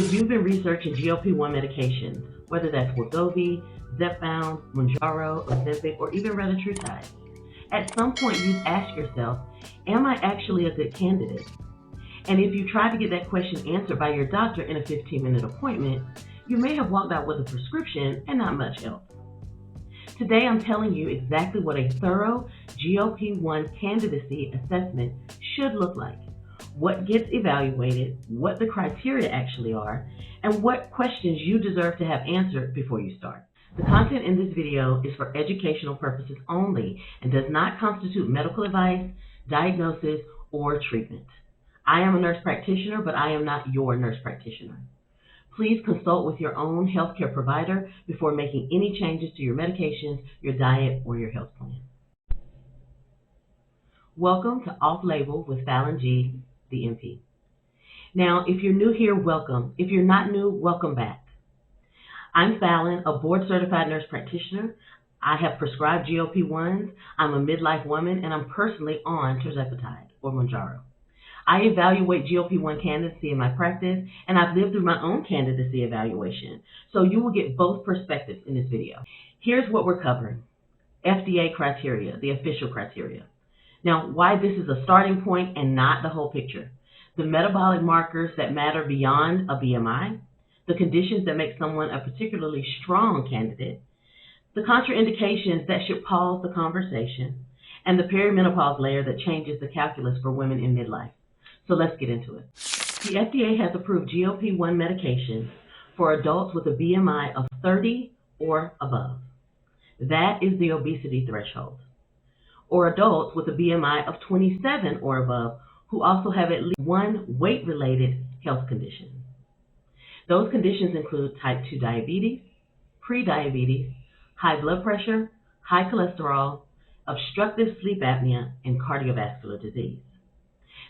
If you've been researching GLP-1 medications, whether that's Wegovy, Zepbound, Mounjaro, Ozempic, or even Retatrutide, at some point you've asked yourself, am I actually a good candidate? And if you try to get that question answered by your doctor in a 15-minute appointment, you may have walked out with a prescription and not much else. Today I'm telling you exactly what a thorough GLP-1 candidacy assessment should look like, what gets evaluated, what the criteria actually are, and what questions you deserve to have answered before you start. The content in this video is for educational purposes only and does not constitute medical advice, diagnosis, or treatment. I am a nurse practitioner, but I am not your nurse practitioner. Please consult with your own healthcare provider before making any changes to your medications, your diet, or your health plan. Welcome to Off-Label with Fallon G, the MP. Now, if you're new here, welcome. If you're not new, welcome back. I'm Fallon, a board-certified nurse practitioner. I have prescribed GLP-1s, I'm a midlife woman, and I'm personally on Tirzepatide, or Mounjaro. I evaluate GLP-1 candidacy in my practice, and I've lived through my own candidacy evaluation, so you will get both perspectives in this video. Here's what we're covering. FDA criteria, the official criteria. Now, why this is a starting point and not the whole picture. The metabolic markers that matter beyond a BMI, the conditions that make someone a particularly strong candidate, the contraindications that should pause the conversation, and the perimenopause layer that changes the calculus for women in midlife. So let's get into it. The FDA has approved GLP-1 medications for adults with a BMI of 30 or above. That is the obesity threshold. Or adults with a BMI of 27 or above who also have at least one weight-related health condition. Those conditions include type 2 diabetes, prediabetes, high blood pressure, high cholesterol, obstructive sleep apnea, and cardiovascular disease.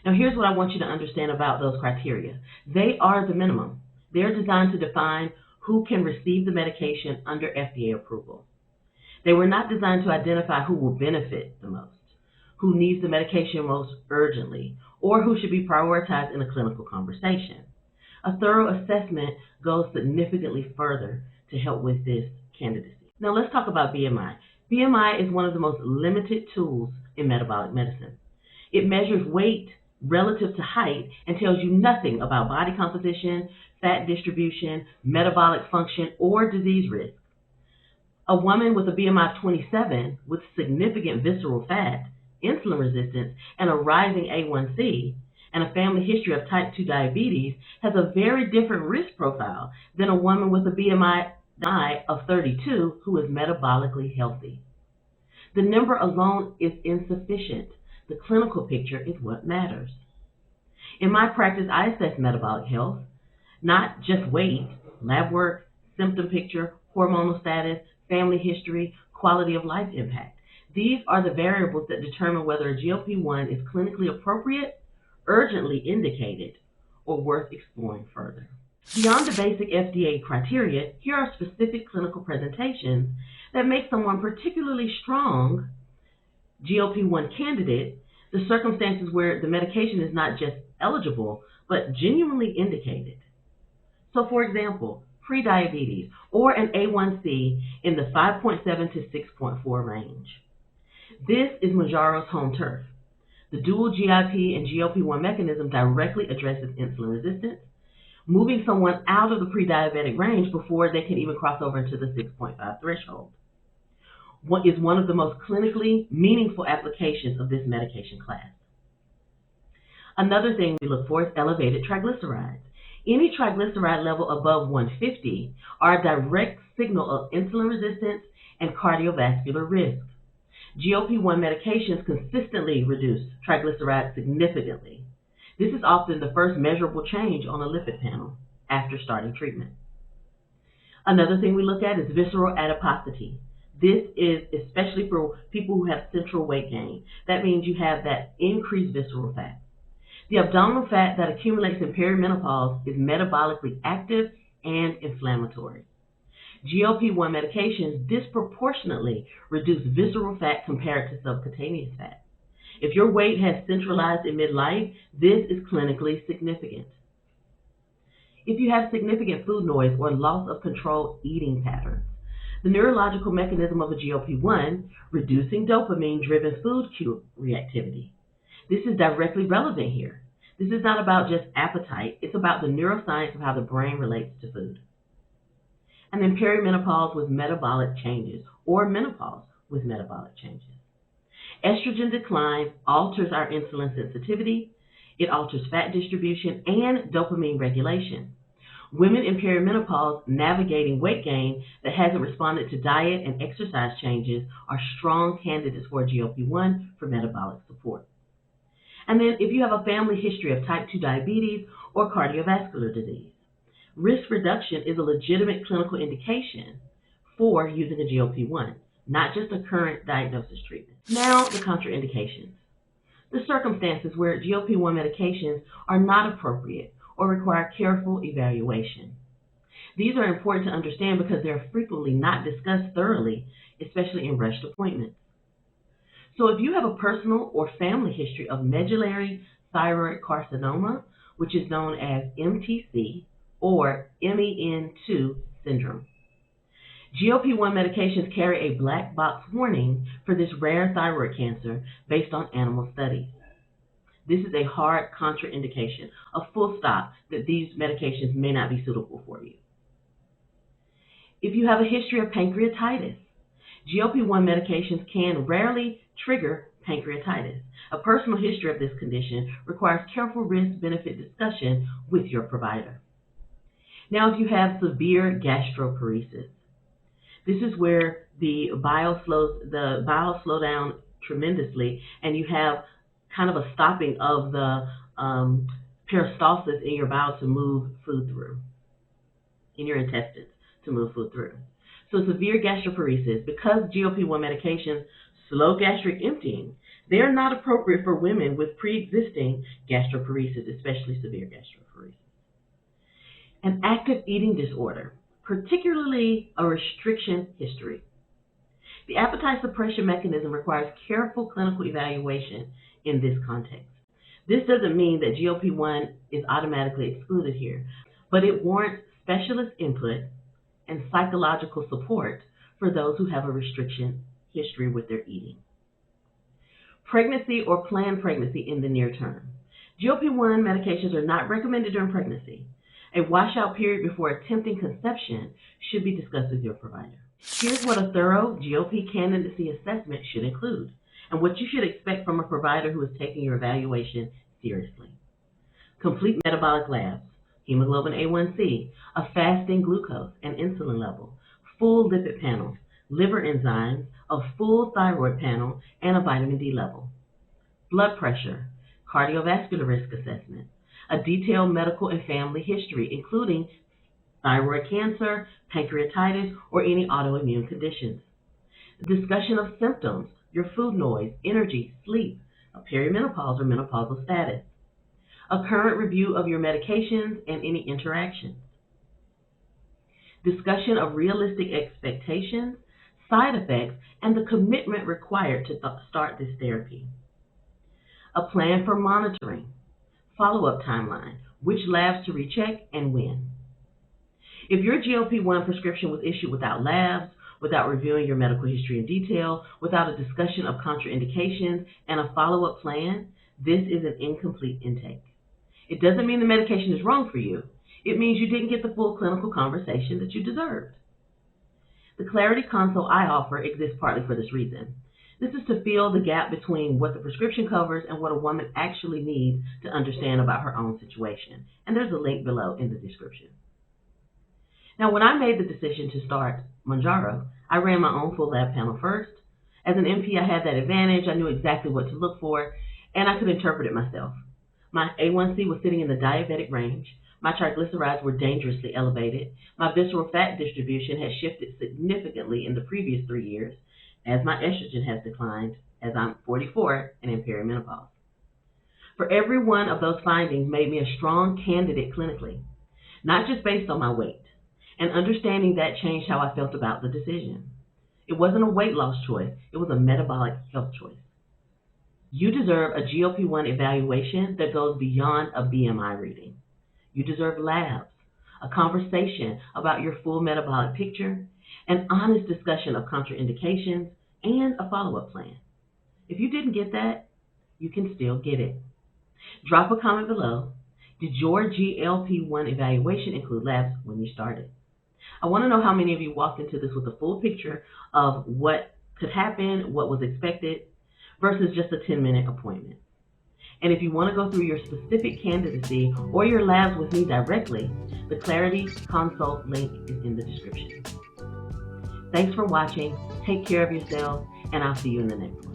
Now, here's what I want you to understand about those criteria. They are the minimum. They're designed to define who can receive the medication under FDA approval. They were not designed to identify who will benefit the most, who needs the medication most urgently, or who should be prioritized in a clinical conversation. A thorough assessment goes significantly further to help with this candidacy. Now, let's talk about BMI. BMI is one of the most limited tools in metabolic medicine. It measures weight relative to height and tells you nothing about body composition, fat distribution, metabolic function, or disease risk. A woman with a BMI of 27 with significant visceral fat, insulin resistance, and a rising A1C, and a family history of type 2 diabetes has a very different risk profile than a woman with a BMI of 32 who is metabolically healthy. The number alone is insufficient. The clinical picture is what matters. In my practice, I assess metabolic health, not just weight, lab work, symptom picture, hormonal status, family history, quality of life impact. These are the variables that determine whether a GLP-1 is clinically appropriate, urgently indicated, or worth exploring further. Beyond the basic FDA criteria, here are specific clinical presentations that make someone particularly strong GLP-1 candidate, the circumstances where the medication is not just eligible, but genuinely indicated. So for example, prediabetes or an A1C in the 5.7 to 6.4 range. This is Mounjaro's home turf. The dual GIP and GLP-1 mechanism directly addresses insulin resistance, moving someone out of the pre-diabetic range before they can even cross over into the 6.5 threshold. What is one of the most clinically meaningful applications of this medication class. Another thing we look for is elevated triglycerides. Any triglyceride level above 150 are a direct signal of insulin resistance and cardiovascular risk. GLP-1 medications consistently reduce triglycerides significantly. This is often the first measurable change on a lipid panel after starting treatment. Another thing we look at is visceral adiposity. This is especially for people who have central weight gain. That means you have that increased visceral fat. The abdominal fat that accumulates in perimenopause is metabolically active and inflammatory. GLP-1 medications disproportionately reduce visceral fat compared to subcutaneous fat. If your weight has centralized in midlife, this is clinically significant. If you have significant food noise or loss of control eating patterns, the neurological mechanism of a GLP-1, reducing dopamine-driven food cue reactivity. This is directly relevant here. This is not about just appetite, it's about the neuroscience of how the brain relates to food. And then perimenopause with metabolic changes, or menopause with metabolic changes. Estrogen decline alters our insulin sensitivity, it alters fat distribution and dopamine regulation. Women in perimenopause navigating weight gain that hasn't responded to diet and exercise changes are strong candidates for a GLP-1 for metabolic support. And then if you have a family history of type 2 diabetes or cardiovascular disease, risk reduction is a legitimate clinical indication for using a GLP-1, not just a current diagnosis treatment. Now, the contraindications. The circumstances where GLP-1 medications are not appropriate or require careful evaluation. These are important to understand because they're frequently not discussed thoroughly, especially in rushed appointments. So if you have a personal or family history of medullary thyroid carcinoma, which is known as MTC or MEN2 syndrome, GLP-1 medications carry a black box warning for this rare thyroid cancer based on animal studies. This is a hard contraindication, a full stop, that these medications may not be suitable for you. If you have a history of pancreatitis, GLP-1 medications can rarely trigger pancreatitis. A personal history of this condition requires careful risk-benefit discussion with your provider. Now, if you have severe gastroparesis, this is where the bile slow down tremendously, and you have kind of a stopping of the peristalsis in your bowel to move food through, in your intestines to move food through. So severe gastroparesis, because GLP-1 medications slow gastric emptying, they are not appropriate for women with pre-existing gastroparesis, especially severe gastroparesis. An active eating disorder, particularly a restriction history. The appetite suppression mechanism requires careful clinical evaluation in this context. This doesn't mean that GLP-1 is automatically excluded here, but it warrants specialist input and psychological support for those who have a restriction history with their eating. Pregnancy or planned pregnancy in the near term. GLP-1 medications are not recommended during pregnancy. A washout period before attempting conception should be discussed with your provider. Here's what a thorough GLP candidacy assessment should include, and what you should expect from a provider who is taking your evaluation seriously. Complete metabolic labs, hemoglobin A1C, a fasting glucose and insulin level, full lipid panel, liver enzymes, a full thyroid panel, and a vitamin D level. Blood pressure, cardiovascular risk assessment, a detailed medical and family history, including thyroid cancer, pancreatitis, or any autoimmune conditions. Discussion of symptoms, your food noise, energy, sleep, a perimenopause or menopausal status. A current review of your medications and any interactions. Discussion of realistic expectations, side effects, and the commitment required to start this therapy. A plan for monitoring, follow-up timeline, which labs to recheck and when. If your GLP-1 prescription was issued without labs, without reviewing your medical history in detail, without a discussion of contraindications and a follow-up plan, this is an incomplete intake. It doesn't mean the medication is wrong for you. It means you didn't get the full clinical conversation that you deserved. The Clarity Console I offer exists partly for this reason. This is to fill the gap between what the prescription covers and what a woman actually needs to understand about her own situation. And there's a link below in the description. Now, when I made the decision to start Mounjaro, I ran my own full lab panel first. As an NP, I had that advantage. I knew exactly what to look for, and I could interpret it myself. My A1C was sitting in the diabetic range. My triglycerides were dangerously elevated. My visceral fat distribution had shifted significantly in the previous 3 years, as my estrogen has declined, as I'm 44 and in perimenopause. For every one of those findings made me a strong candidate clinically, not just based on my weight. And understanding that changed how I felt about the decision. It wasn't a weight loss choice, it was a metabolic health choice. You deserve a GLP-1 evaluation that goes beyond a BMI reading. You deserve labs, a conversation about your full metabolic picture, an honest discussion of contraindications, and a follow-up plan. If you didn't get that, you can still get it. Drop a comment below. Did your GLP-1 evaluation include labs when you started? I want to know how many of you walked into this with a full picture of what could happen, what was expected, versus just a 10-minute appointment. And if you want to go through your specific candidacy or your labs with me directly, the Clarity Consult link is in the description. Thanks for watching. Take care of yourselves, and I'll see you in the next one.